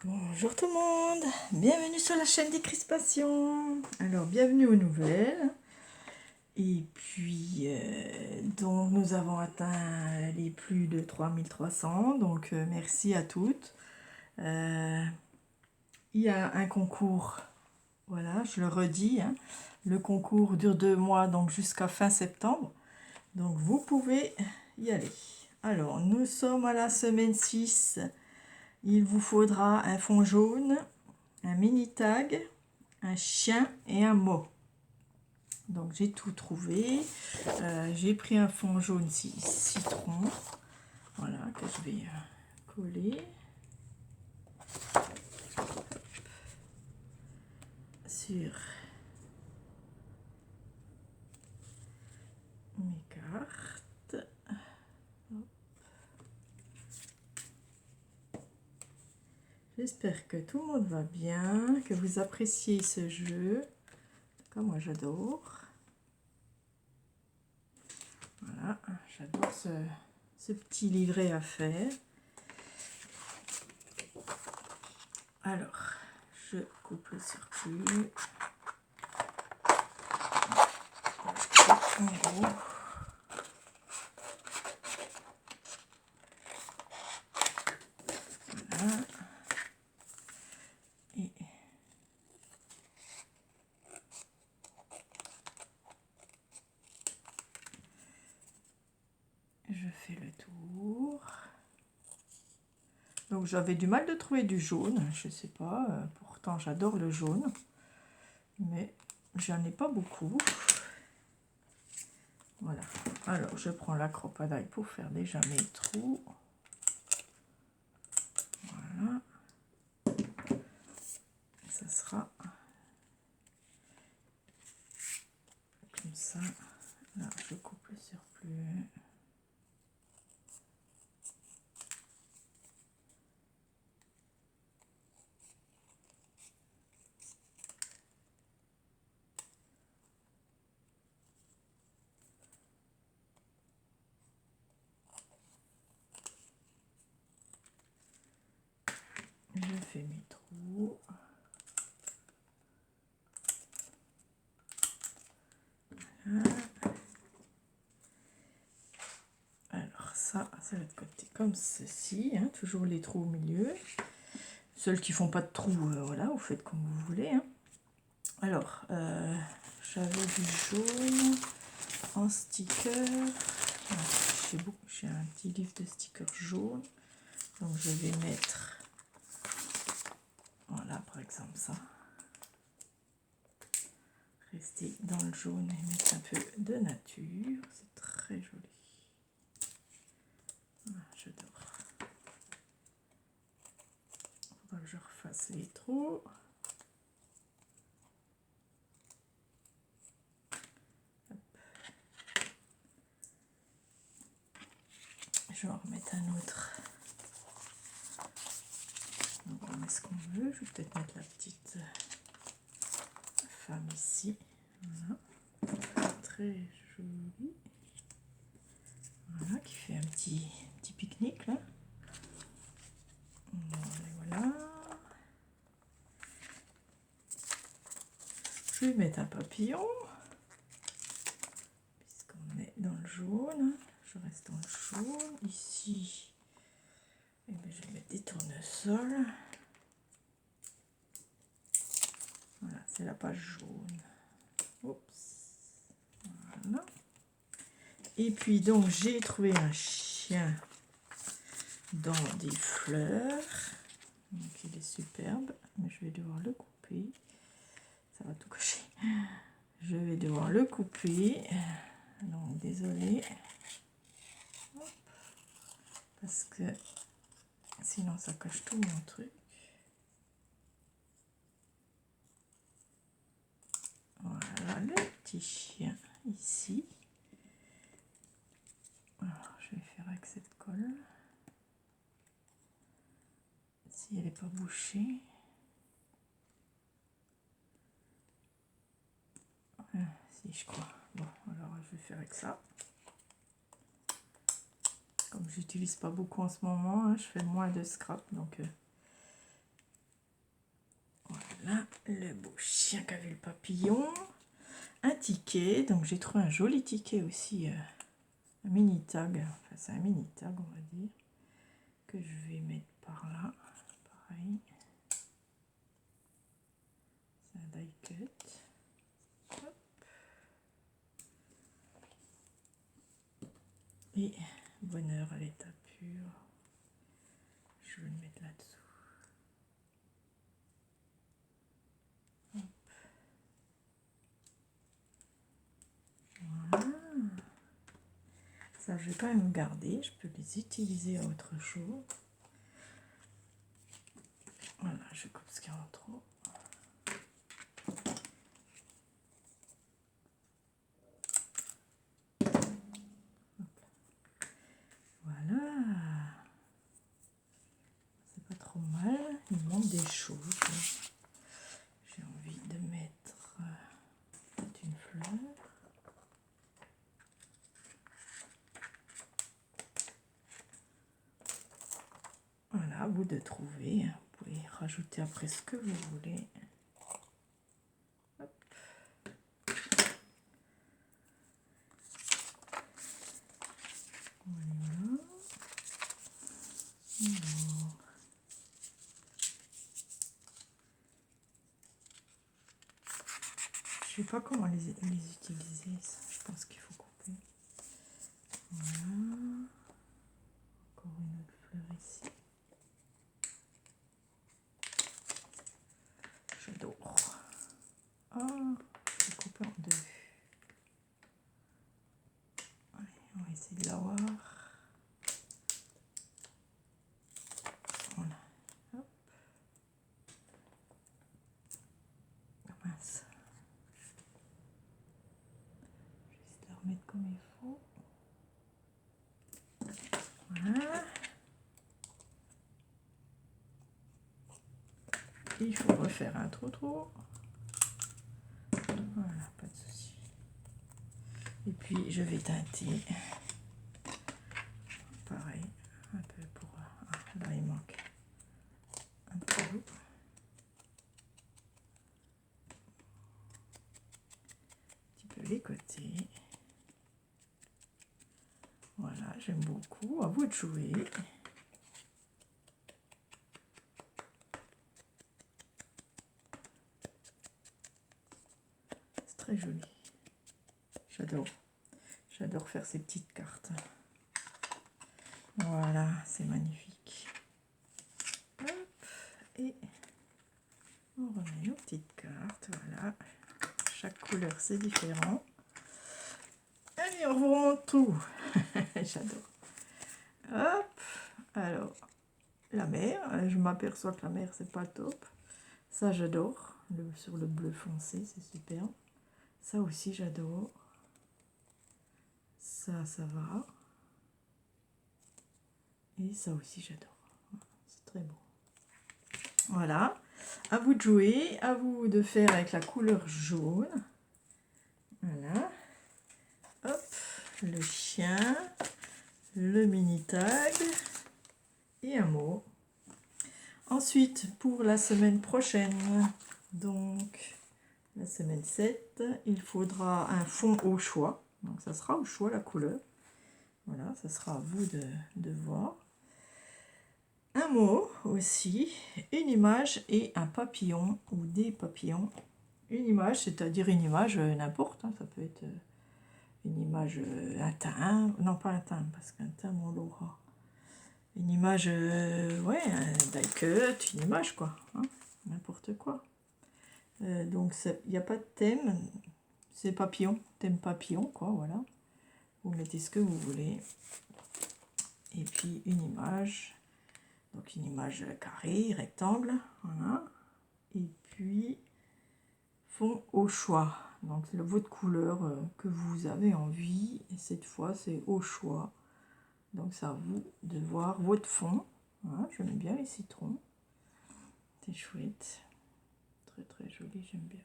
Bonjour tout le monde, bienvenue sur la chaîne des crispations. Alors bienvenue aux nouvelles. Et puis donc nous avons atteint les plus de 3300, donc merci à toutes. Il y a un concours, voilà, je le redis, hein. Le concours dure 2 mois, donc jusqu'à fin septembre. Donc vous pouvez y aller. Alors nous sommes à la semaine 6. Il vous faudra un fond jaune, un mini tag, un chien et un mot. Donc j'ai tout trouvé. J'ai pris un fond jaune citron, voilà, que je vais coller sur mes cartes. J'espère que tout le monde va bien, que vous appréciez ce jeu, comme moi j'adore. Voilà, j'adore ce petit livret à faire. Alors, je coupe le circuit. En gros. Voilà. Et je fais le tour. Donc j'avais du mal de trouver du jaune, je sais pas, pourtant j'adore le jaune, mais j'en ai pas beaucoup. Voilà, alors je prends la crocodile pour faire déjà mes trous. Voilà, ça sera comme ça. Là je coupe le surplus. Je fais mes trous. Voilà. Alors ça va être côté comme ceci, hein, toujours les trous au milieu. Ceux qui font pas de trous, voilà, vous faites comme vous voulez, hein. Alors, j'avais du jaune en sticker. J'ai un petit livre de stickers jaune. Donc je vais mettre, voilà, par exemple ça. Rester dans le jaune et mettre un peu de nature. C'est très joli. Ah, j'adore. Il faudra que je refasse les trous. Je vais en remettre un autre. Donc on met ce qu'on veut. Je vais peut-être mettre la petite femme ici. Voilà. Très joli. Voilà, qui fait un petit pique-nique là. Voilà. Je vais mettre un papillon. Puisqu'on est dans le jaune. Je reste dans le jaune. Ici, et bien, je vais mettre des tournesols. Voilà, c'est la page jaune. Oups. Voilà. Et puis donc j'ai trouvé un chien dans des fleurs. Donc il est superbe, mais je vais devoir le couper. Ça va tout cacher. Je vais devoir le couper. Donc désolé. Parce que sinon ça cache tout mon truc. Voilà le petit chien ici. Alors, je vais faire avec cette colle. Si elle n'est pas bouchée. Si, je crois. Bon, alors je vais faire avec ça. Comme j'utilise pas beaucoup en ce moment, hein, je fais moins de scrap, donc Voilà, le beau chien qui avait le papillon. Un ticket, donc j'ai trouvé un joli ticket aussi, un mini tag, enfin c'est un mini tag on va dire, que je vais mettre par là, pareil. C'est un die cut. Hop. Et bonheur à l'état pur, je vais le mettre là-dessous. Voilà. Ça, je vais quand même garder. Je peux les utiliser à autre chose. Voilà, je coupe ce qu'il y a en trop. Voilà. C'est pas trop mal. Il manque des choses. J'ai envie de mettre peut-être une fleur. Voilà, à vous de trouver. Vous pouvez rajouter après ce que vous voulez. Hop. Voilà. Alors. Je sais pas comment les utiliser. Ça. Je pense qu'il faut couper. Voilà. Encore une autre fleur ici. J'adore. Ah, je vais couper en deux. Allez, on va essayer de l'avoir. Voilà. Hop. Ah, mince. Je vais essayer de la remettre comme il faut. Voilà. Il faut refaire un trou. Voilà, pas de souci. Et puis je vais teinter. Pareil, un peu pour... Ah, là il manque un peu. Un petit peu les côtés. Voilà, j'aime beaucoup. À vous de jouer. C'est très joli. J'adore. J'adore faire ces petites cartes. Voilà, c'est magnifique. Hop, et on remet nos petites cartes. Voilà. Chaque couleur, c'est différent. Allez, on vous remonte tout. J'adore. Hop. Alors, la mer. Je m'aperçois que la mer, c'est pas top. Ça, j'adore. Sur le bleu foncé, c'est super. Ça aussi, j'adore. Ça va. Et ça aussi, j'adore. C'est très beau. Voilà. À vous de jouer. À vous de faire avec la couleur jaune. Voilà. Hop. Le chien. Le mini tag. Et un mot. Ensuite, pour la semaine prochaine, donc la semaine 7, il faudra un fond au choix. Donc ça sera au choix la couleur. Voilà, ça sera à vous de voir. Un mot aussi, une image et un papillon ou des papillons. Une image, c'est-à-dire une image n'importe, hein, ça peut être une image, un thym, non pas un thym, parce qu'un thym on l'aura. Une image, ouais, un die cut, une image quoi, hein, n'importe quoi. Donc il n'y a pas de thème, c'est papillon, thème papillon quoi, voilà. Vous mettez ce que vous voulez. Et puis une image, donc une image carrée, rectangle, voilà. Et puis fond au choix, donc c'est votre couleur que vous avez envie, et cette fois c'est au choix. Donc c'est à vous de voir votre fond. Voilà, j'aime bien les citrons, c'est chouette, très très joli, j'aime bien.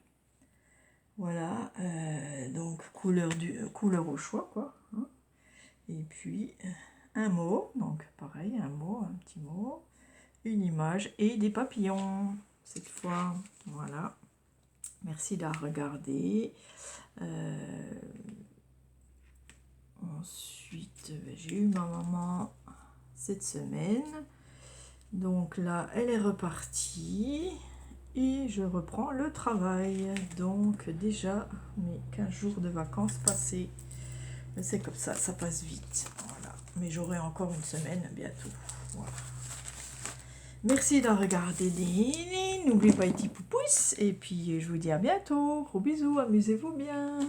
Voilà, donc couleur au choix quoi, hein. Et puis un mot, donc pareil, un mot, un petit mot, une image et des papillons. cette fois. Voilà. Merci de la regarder. Ensuite, j'ai eu ma maman cette semaine. Donc là, elle est repartie. Et je reprends le travail. Donc déjà, mes 15 jours de vacances passés. C'est comme ça passe vite. Voilà. Mais j'aurai encore une semaine bientôt. Voilà. Merci d'avoir regardé. N'oubliez pas les petits poupous. Et puis je vous dis à bientôt. Gros bisous, amusez-vous bien.